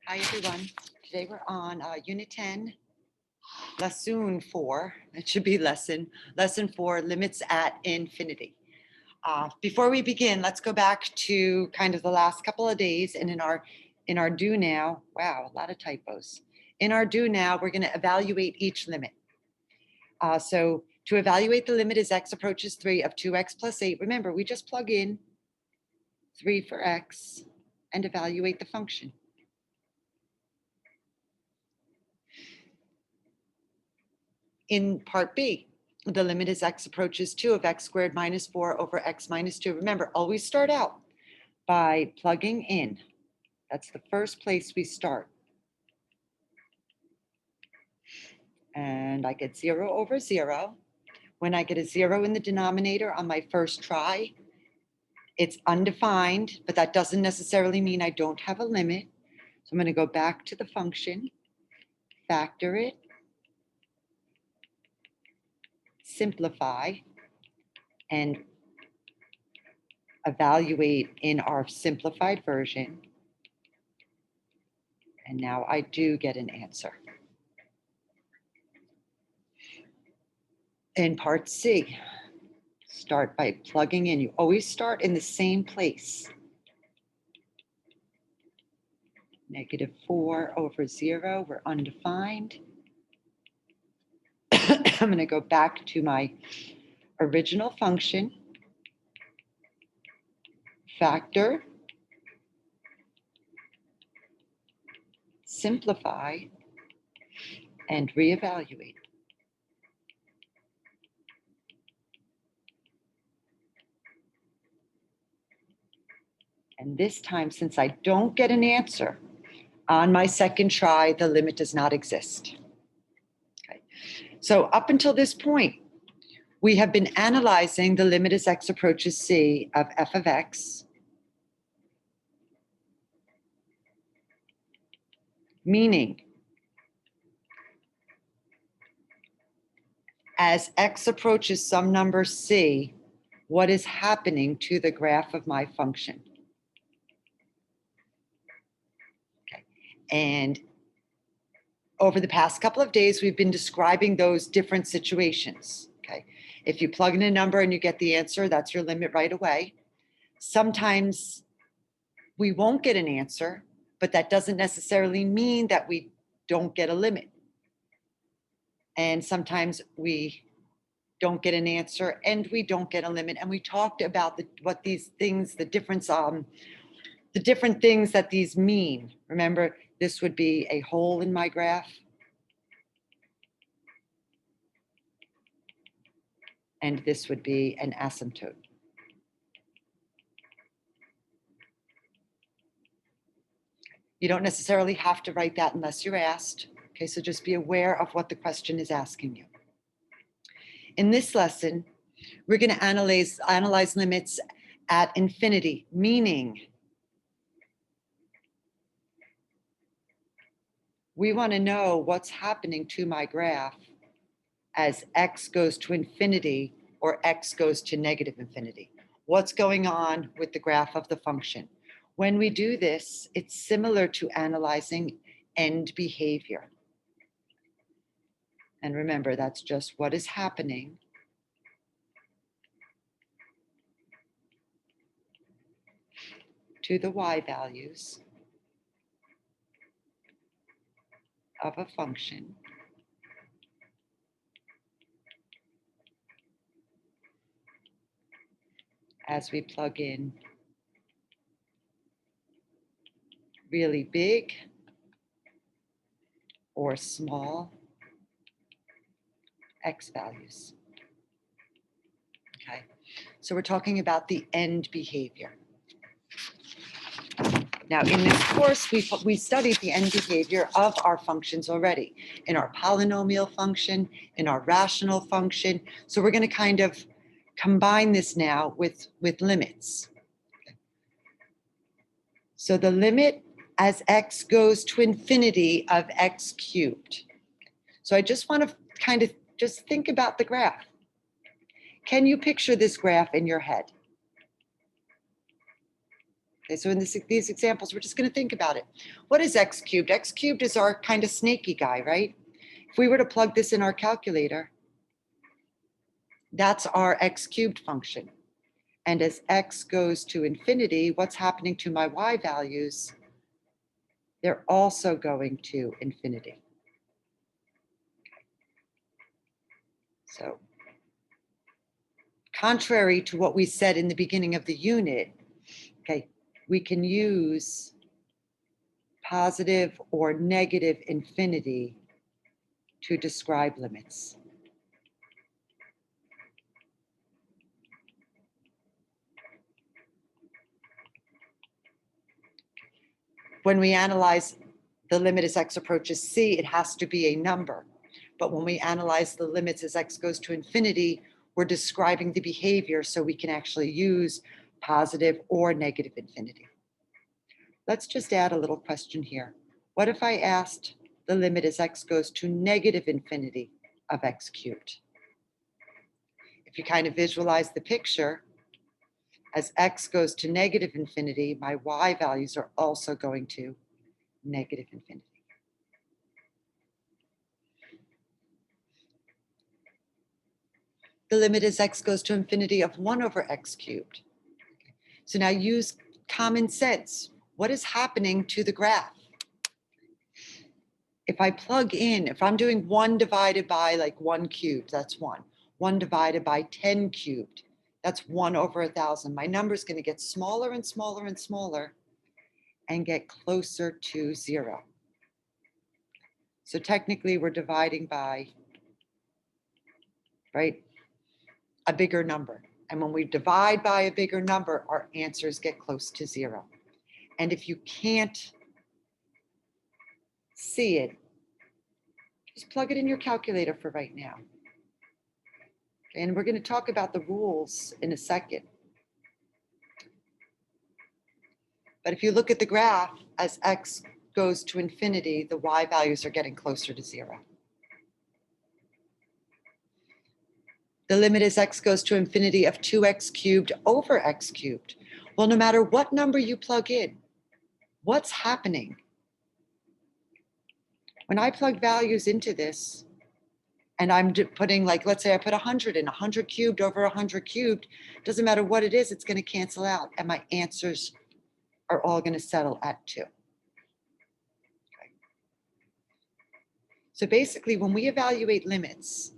Hi, everyone. Today we're on Unit 10, Lesson 4. It should be Lesson 4, Limits at Infinity. Before we begin, let's go back to kind of the last couple of days. And in our do now, wow, a lot of typos. In our do now, we're going to evaluate each limit. So to evaluate the limit as x approaches 3 of 2x plus 8, remember, we just plug in 3 for x and evaluate the function. In part B, the limit as x approaches 2 of x squared minus 4 over x minus 2. Remember, always start out by plugging in. That's the first place we start. And I get 0 over 0. When I get a 0 in the denominator on my first try, it's undefined, but that doesn't necessarily mean I don't have a limit. So I'm going to go back to the function, factor it, simplify, and evaluate in our simplified version. And now I do get an answer. In part C, start by plugging in. You always start in the same place. Negative 4 over 0, we're undefined. I'm going to go back to my original function, factor, simplify, and reevaluate. And this time, since I don't get an answer on my second try, the limit does not exist. Okay. So up until this point, we have been analyzing the limit as x approaches c of f of x, meaning as x approaches some number c, what is happening to the graph of my function. Okay. And over the past couple of days, we've been describing those different situations. Okay. If you plug in a number and you get the answer, that's your limit right away. Sometimes we won't get an answer, but that doesn't necessarily mean that we don't get a limit. And sometimes we don't get an answer and we don't get a limit. And we talked about what these things, the different things that these mean. Remember, this would be a hole in my graph. And this would be an asymptote. You don't necessarily have to write that unless you're asked. Okay, so just be aware of what the question is asking you. In this lesson, we're going to analyze limits at infinity, meaning we want to know what's happening to my graph as x goes to infinity or x goes to negative infinity. What's going on with the graph of the function? When we do this, it's similar to analyzing end behavior. And remember, that's just what is happening to the y values of a function as we plug in really big or small x values. Okay, so we're talking about the end behavior. Now, in this course, we studied the end behavior of our functions already, in our polynomial function, in our rational function. So we're going to kind of combine this now with limits. So the limit as x goes to infinity of x cubed. So I just want to kind of just think about the graph. Can you picture this graph in your head? Okay, so in these examples, we're just going to think about it. What is x cubed? X cubed is our kind of snaky guy, right? If we were to plug this in our calculator, that's our x cubed function. And as x goes to infinity, what's happening to my y values? They're also going to infinity. So contrary to what we said in the beginning of the unit, okay, we can use positive or negative infinity to describe limits. When we analyze the limit as x approaches c, it has to be a number. But when we analyze the limits as x goes to infinity, we're describing the behavior, so we can actually use positive or negative infinity. Let's just add a little question here. What if I asked the limit as x goes to negative infinity of x cubed? If you kind of visualize the picture, as x goes to negative infinity, my y values are also going to negative infinity. The limit as x goes to infinity of 1 over x cubed. So now use common sense. What is happening to the graph? If I plug in, if I'm doing 1 divided by like 1 cubed, that's 1. 1 divided by 10 cubed, that's 1 over 1,000. My number is going to get smaller and smaller and smaller and get closer to 0. So technically we're dividing by, right, a bigger number. And when we divide by a bigger number, our answers get close to 0. And if you can't see it, just plug it in your calculator for right now. And we're going to talk about the rules in a second. But if you look at the graph, as x goes to infinity, the y values are getting closer to 0. The limit as x goes to infinity of 2x cubed over x cubed. Well, no matter what number you plug in, what's happening? When I plug values into this, and I'm putting, like, let's say I put 100 in, 100 cubed over 100 cubed, doesn't matter what it is, it's going to cancel out, and my answers are all going to settle at 2. Okay. So basically, when we evaluate limits,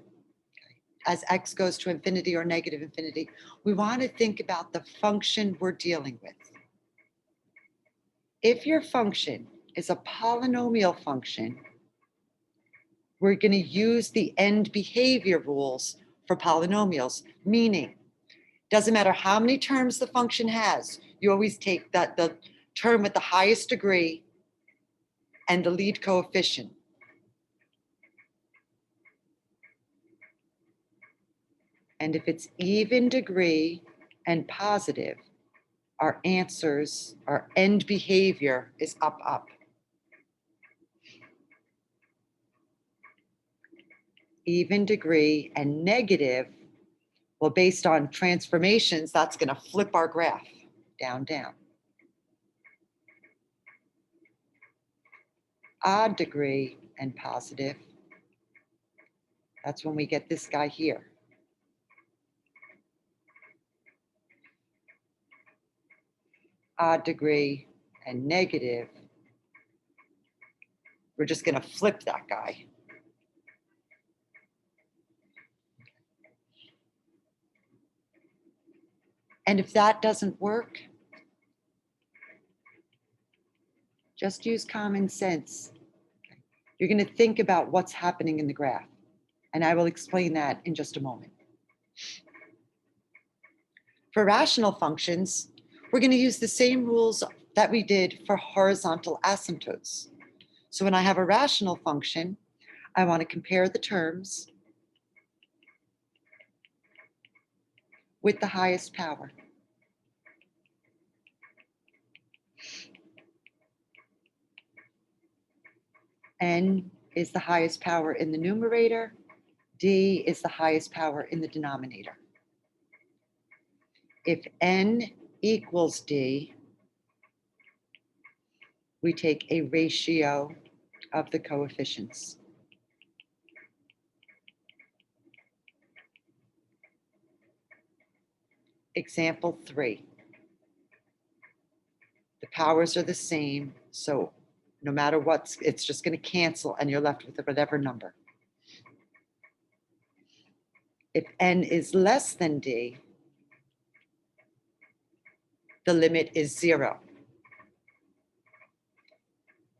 as x goes to infinity or negative infinity, we want to think about the function we're dealing with. If your function is a polynomial function, we're going to use the end behavior rules for polynomials, meaning doesn't matter how many terms the function has, you always take the term with the highest degree and the lead coefficient. And if it's even degree and positive, our answers, our end behavior is up, up. Even degree and negative, well, based on transformations, that's going to flip our graph down, down. Odd degree and positive, that's when we get this guy here. Odd degree and negative, we're just going to flip that guy. And if that doesn't work, just use common sense. You're going to think about what's happening in the graph. And I will explain that in just a moment. For rational functions, we're going to use the same rules that we did for horizontal asymptotes. So when I have a rational function, I want to compare the terms with the highest power. N is the highest power in the numerator. D is the highest power in the denominator. If N equals D, we take a ratio of the coefficients. Example 3. The powers are the same, so no matter what, it's just going to cancel and you're left with whatever number. If n is less than d, the limit is 0.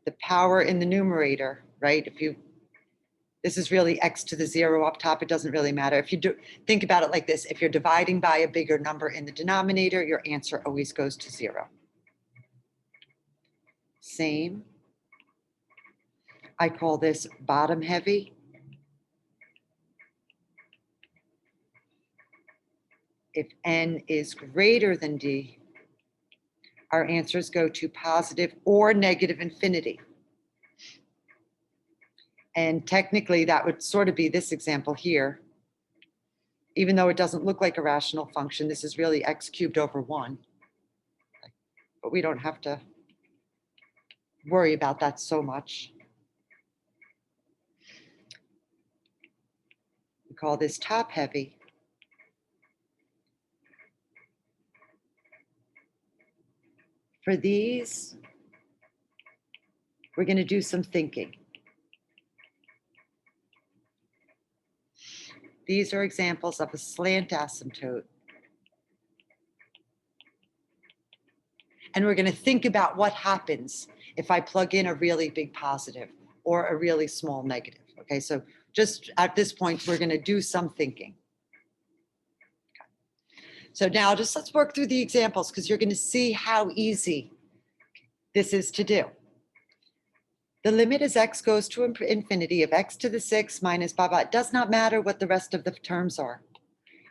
The power in the numerator, right? This is really x to the 0 up top, it doesn't really matter. If you think about it like this, if you're dividing by a bigger number in the denominator, your answer always goes to 0. Same. I call this bottom heavy. If n is greater than d, our answers go to positive or negative infinity. And technically that would sort of be this example here. Even though it doesn't look like a rational function, this is really x cubed over 1. But we don't have to worry about that so much. We call this top heavy. For these, we're going to do some thinking. These are examples of a slant asymptote. And we're going to think about what happens if I plug in a really big positive or a really small negative. Okay, so just at this point, we're going to do some thinking. So now let's work through the examples because you're going to see how easy this is to do. The limit as x goes to infinity of x to the 6 minus blah, blah. It does not matter what the rest of the terms are.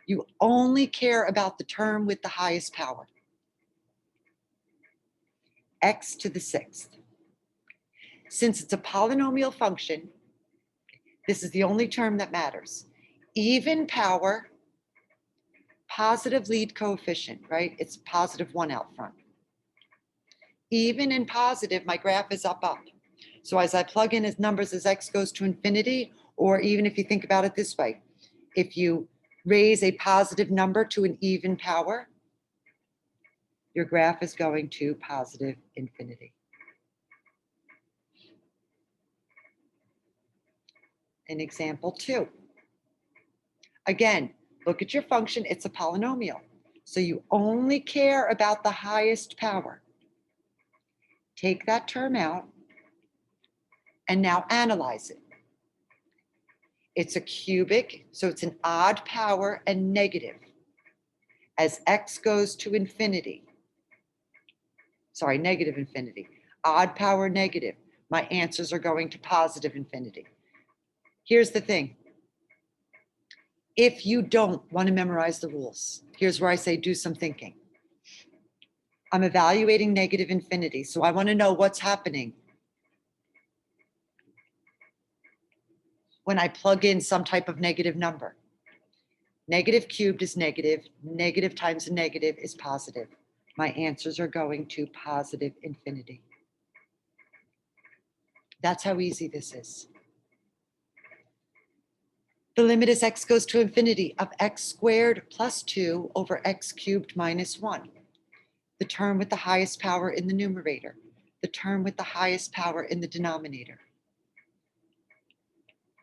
You only care about the term with the highest power. X to the 6th. Since it's a polynomial function, this is the only term that matters. Even power, positive lead coefficient, right? It's positive 1 out front. Even in positive, my graph is up. So as I plug in as numbers as x goes to infinity, or even if you think about it this way, if you raise a positive number to an even power, your graph is going to positive infinity. In example 2. Again, look at your function, it's a polynomial. So you only care about the highest power. Take that term out and now analyze it. It's a cubic, so it's an odd power and negative. As x goes to infinity, sorry, negative infinity, odd power negative, my answers are going to positive infinity. Here's the thing. If you don't want to memorize the rules, here's where I say do some thinking. I'm evaluating negative infinity, so I want to know what's happening when I plug in some type of negative number. Negative cubed is negative, negative times a negative is positive. My answers are going to positive infinity. That's how easy this is. The limit as x goes to infinity of x squared plus 2 over x cubed minus 1. The term with the highest power in the numerator, the term with the highest power in the denominator.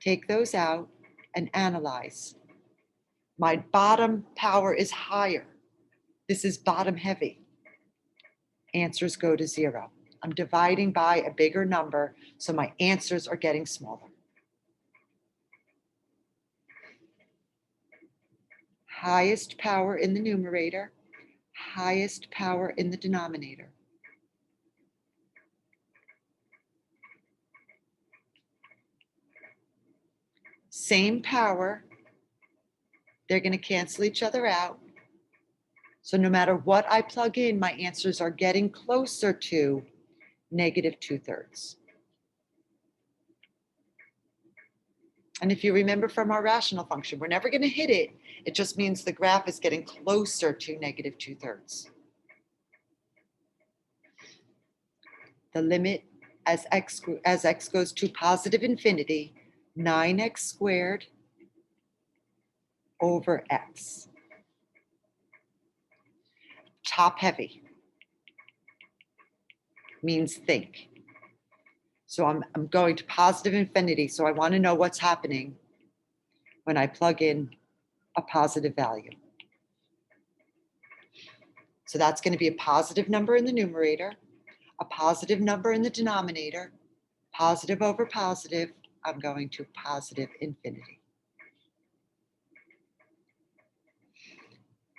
Take those out and analyze. My bottom power is higher. This is bottom heavy. Answers go to 0. I'm dividing by a bigger number, so my answers are getting smaller. Highest power in the numerator, highest power in the denominator. Same power, they're going to cancel each other out. So no matter what I plug in, my answers are getting closer to negative 2/3. And if you remember from our rational function, we're never going to hit it. It just means the graph is getting closer to negative 2/3. the limit as x goes to positive infinity, 9x squared over x. Top heavy means think. So I'm going to positive infinity. So I want to know what's happening when I plug in a positive value. So that's going to be a positive number in the numerator, a positive number in the denominator, positive over positive, I'm going to positive infinity.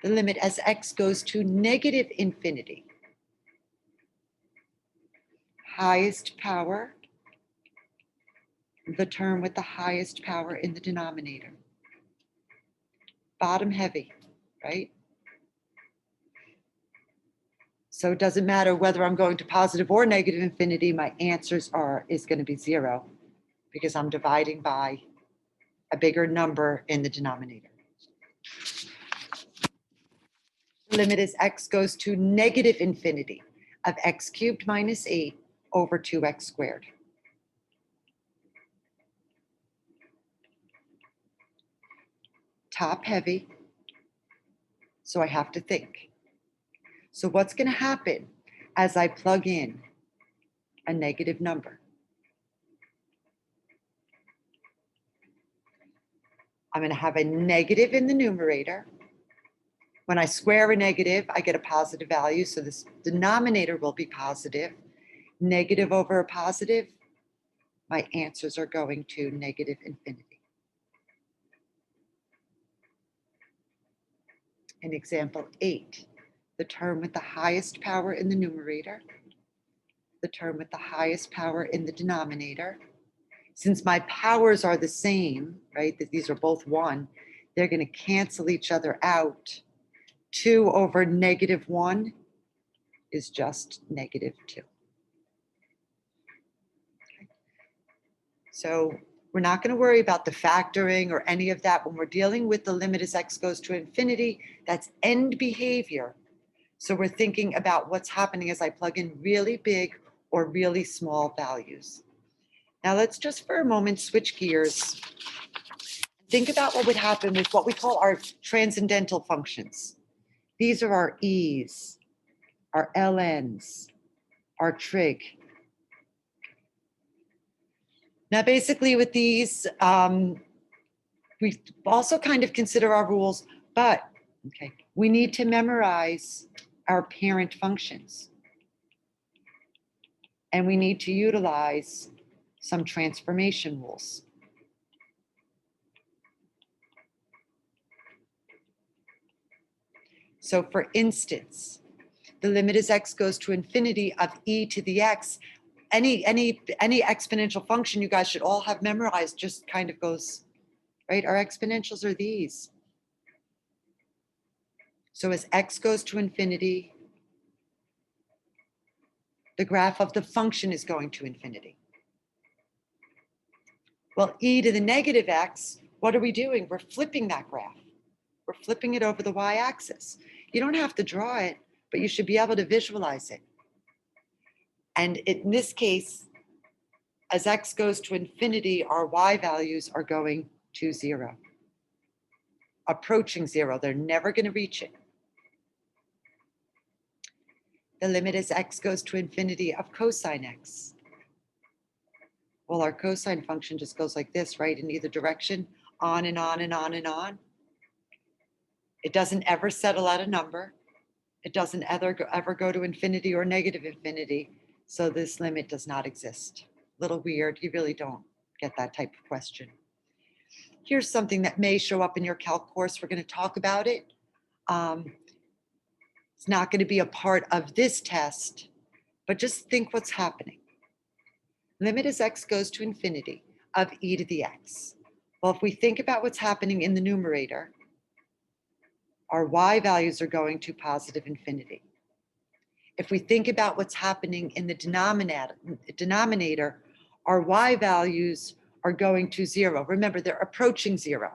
The limit as x goes to negative infinity, highest power, the term with the highest power in the denominator. Bottom heavy, right? So it doesn't matter whether I'm going to positive or negative infinity, my answers is going to be 0 because I'm dividing by a bigger number in the denominator. The limit as x goes to negative infinity of x cubed minus 8 over 2x squared. Top heavy, so I have to think. So what's going to happen as I plug in a negative number? I'm going to have a negative in the numerator. When I square a negative, I get a positive value, so this denominator will be positive. Negative over a positive, my answers are going to negative infinity. In example 8, the term with the highest power in the numerator, the term with the highest power in the denominator. Since my powers are the same, right, that these are both 1, they're going to cancel each other out. 2 over negative 1 is just negative 2. Okay. So we're not going to worry about the factoring or any of that when we're dealing with the limit as x goes to infinity. That's end behavior. So we're thinking about what's happening as I plug in really big or really small values. Now let's just for a moment switch gears. Think about what would happen with what we call our transcendental functions. These are our e's, our ln's, our trig. Now basically with these, we also kind of consider our rules, but okay, we need to memorize our parent functions. And we need to utilize some transformation rules. So for instance, the limit as x goes to infinity of e to the x, any exponential function you guys should all have memorized just kind of goes, right? Our exponentials are these. So as x goes to infinity, the graph of the function is going to infinity. Well, e to the negative x, what are we doing? We're flipping that graph. We're flipping it over the y-axis. You don't have to draw it, but you should be able to visualize it. And in this case, as x goes to infinity, our y values are going to 0. Approaching 0, they're never going to reach it. The limit as x goes to infinity of cosine x. Well, our cosine function just goes like this, right? In either direction, on and on and on and on. It doesn't ever settle at a number. It doesn't ever go to infinity or negative infinity. So this limit does not exist. Little weird, you really don't get that type of question. Here's something that may show up in your calc course. We're going to talk about it. It's not going to be a part of this test, but just think what's happening. Limit as x goes to infinity of e to the x. Well, if we think about what's happening in the numerator, our y values are going to positive infinity. If we think about what's happening in the denominator, our y values are going to 0. Remember, they're approaching 0.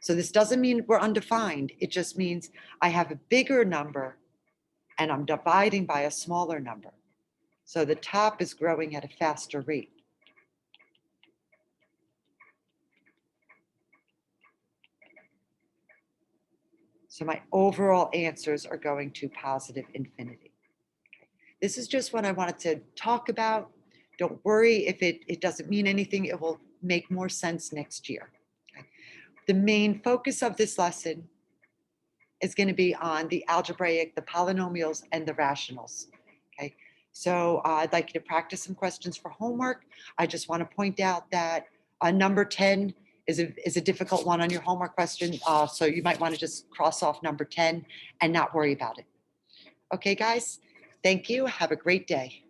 So this doesn't mean we're undefined. It just means I have a bigger number and I'm dividing by a smaller number. So the top is growing at a faster rate. So my overall answers are going to positive infinity. This is just what I wanted to talk about. Don't worry if it doesn't mean anything. It will make more sense next year. Okay? The main focus of this lesson is going to be on the algebraic, the polynomials, and the rationals. Okay, so I'd like you to practice some questions for homework. I just want to point out that number 10 is a difficult one on your homework question. So you might want to just cross off number 10 and not worry about it. Okay, guys, thank you. Have a great day.